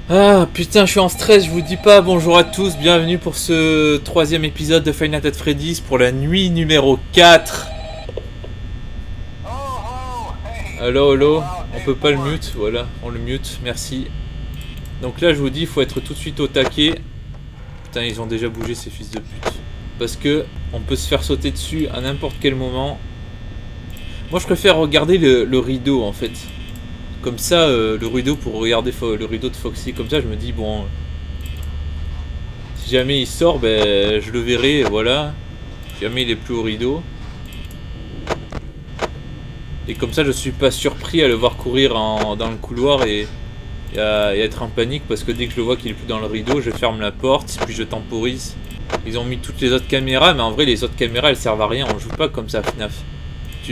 Ah putain, je suis en stress, je vous dis pas bonjour à tous, bienvenue pour ce troisième épisode de Five Nights at Freddy's pour la nuit numéro 4. Allo, allo, on peut pas le mute, voilà, on le mute, merci. Donc là je vous dis, il faut être tout de suite au taquet. Putain, ils ont déjà bougé ces fils de pute. Parce que on peut se faire sauter dessus à n'importe quel moment. Moi je préfère regarder le rideau en fait. Comme ça, le rideau pour regarder le rideau de Foxy, comme ça je me dis bon, si jamais il sort, ben je le verrai, voilà. Si jamais il est plus au rideau. Et comme ça je suis pas surpris à le voir courir dans le couloir et être en panique, parce que dès que je le vois qu'il est plus dans le rideau, je ferme la porte, puis je temporise. Ils ont mis toutes les autres caméras, mais en vrai les autres caméras elles servent à rien, on joue pas comme ça FNAF.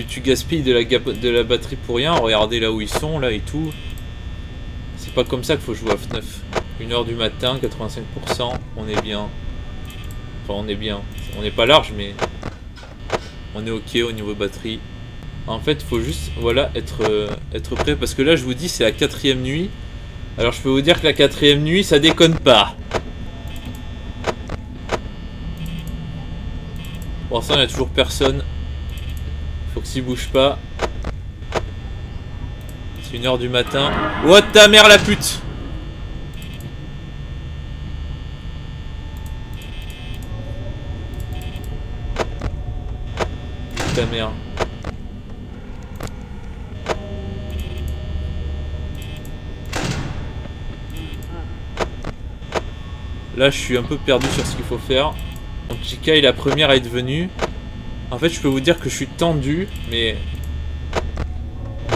Tu gaspilles de la batterie pour rien, regardez là où ils sont, là et tout. C'est pas comme ça qu'il faut jouer à FNAF. 1h du matin, 85%, on est bien. Enfin on est bien, on n'est pas large mais on est ok au niveau batterie. En fait faut juste voilà être prêt, parce que là je vous dis c'est la 4ème nuit. Alors je peux vous dire que la 4ème nuit ça déconne pas. Pour l'instant il n'y a toujours personne. Faut que s'il bouge pas. C'est 1h du matin. Oh ta mère la pute! Ta mère. Là je suis un peu perdu sur ce qu'il faut faire. Donc Chica est la première à être venue. En fait je peux vous dire que je suis tendu, mais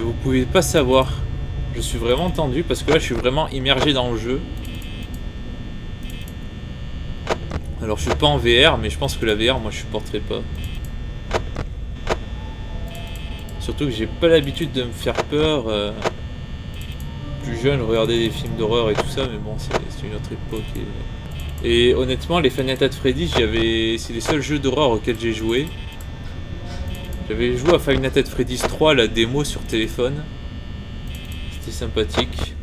vous pouvez pas savoir. Je suis vraiment tendu parce que là je suis vraiment immergé dans le jeu. Alors je suis pas en VR, mais je pense que la VR moi je supporterai pas. Surtout que j'ai pas l'habitude de me faire peur. Plus jeune, regarder des films d'horreur et tout ça, mais bon c'est une autre époque. Et honnêtement les Five Nights at Freddy's, c'est les seuls jeux d'horreur auxquels j'ai joué. J'avais joué à Five Nights at Freddy's 3, la démo sur téléphone. C'était sympathique.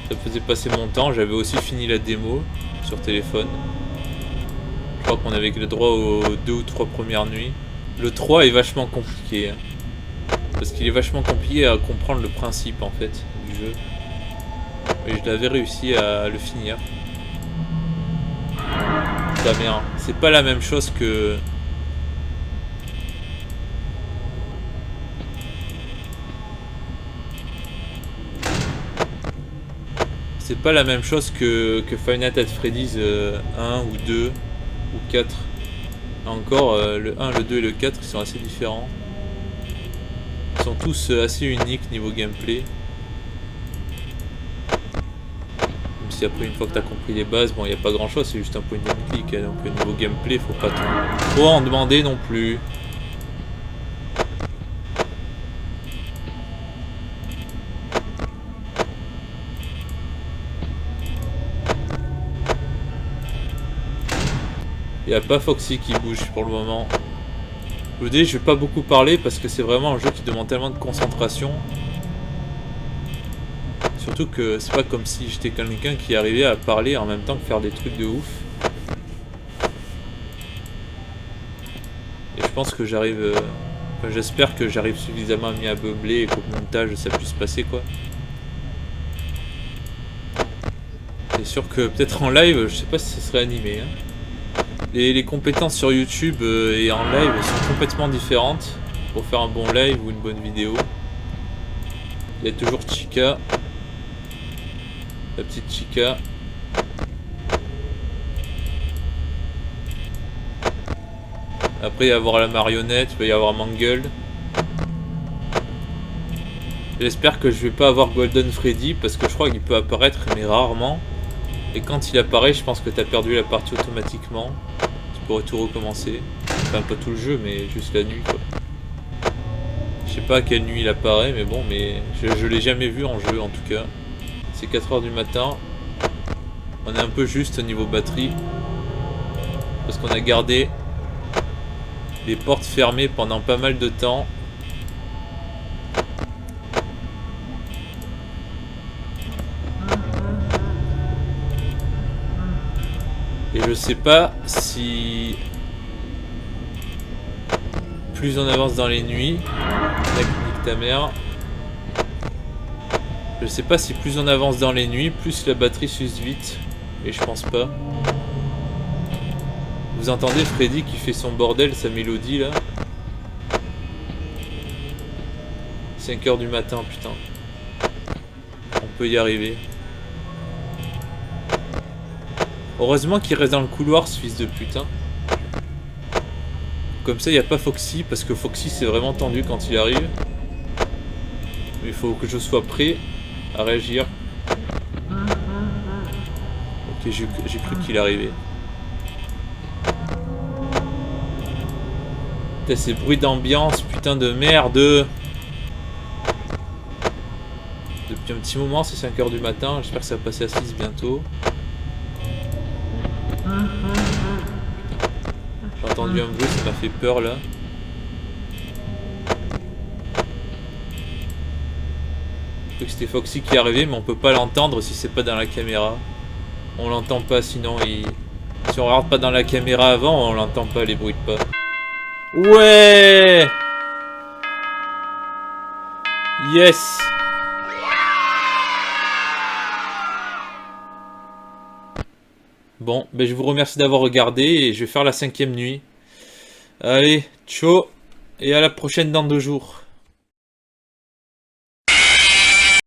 Ça me faisait passer mon temps. J'avais aussi fini la démo sur téléphone. Je crois qu'on avait le droit aux 2 ou 3 premières nuits. Le 3 est vachement compliqué. Parce qu'il est vachement compliqué à comprendre le principe en fait du jeu. Mais je l'avais réussi à le finir. Ta mère, c'est pas la même chose que... C'est pas la même chose que Five Nights at Freddy's 1 ou 2 ou 4. Encore le 1, le 2 et le 4 qui sont assez différents. Ils sont tous assez uniques niveau gameplay. Même si après une fois que t'as compris les bases, bon il n'y a pas grand chose, c'est juste un point and click. Donc niveau gameplay faut pas trop en demander non plus. Il n'y a pas Foxy qui bouge pour le moment. Je vous dis, je vais pas beaucoup parler parce que c'est vraiment un jeu qui demande tellement de concentration. Surtout que c'est pas comme si j'étais quelqu'un qui arrivait à parler en même temps que faire des trucs de ouf. Et je pense que j'arrive... Enfin, j'espère que j'arrive suffisamment bien à meubler et qu'au montage ça puisse passer quoi. C'est sûr que peut-être en live, je sais pas si ça serait animé. Hein. Les compétences sur YouTube et en live sont complètement différentes pour faire un bon live ou une bonne vidéo. Il y a toujours Chica. La petite Chica. Après il va y avoir la marionnette, il va y avoir Mangle. J'espère que je vais pas avoir Golden Freddy parce que je crois qu'il peut apparaître mais rarement. Et quand il apparaît, je pense que tu as perdu la partie automatiquement. Tu pourrais tout recommencer. Enfin pas tout le jeu mais juste la nuit quoi. Je sais pas à quelle nuit il apparaît mais bon, mais je l'ai jamais vu en jeu en tout cas. C'est 4h du matin. On est un peu juste au niveau batterie. Parce qu'on a gardé les portes fermées pendant pas mal de temps. Et je sais pas si... Plus on avance dans les nuits... Nique ta mère. Je sais pas si plus on avance dans les nuits, plus la batterie s'use vite. Mais je pense pas. Vous entendez Freddy qui fait son bordel, sa mélodie là? 5 h du matin, putain. On peut y arriver. Heureusement qu'il reste dans le couloir, ce fils de putain. Comme ça, il n'y a pas Foxy, parce que Foxy, c'est vraiment tendu quand il arrive. Mais il faut que je sois prêt à réagir. Ok, j'ai cru qu'il arrivait. Putain, ces bruits d'ambiance, putain de merde. Depuis un petit moment, c'est 5 h du matin. J'espère que ça va passer à 6 bientôt. J'ai entendu un bruit, ça m'a fait peur là. Je crois que c'était Foxy qui est arrivé, mais on peut pas l'entendre si c'est pas dans la caméra. On l'entend pas, sinon il... Si on regarde pas dans la caméra avant, on l'entend pas les bruits de pas. Ouais! Yes! Bon, ben je vous remercie d'avoir regardé et je vais faire la 5e nuit. Allez, ciao et à la prochaine dans 2 jours.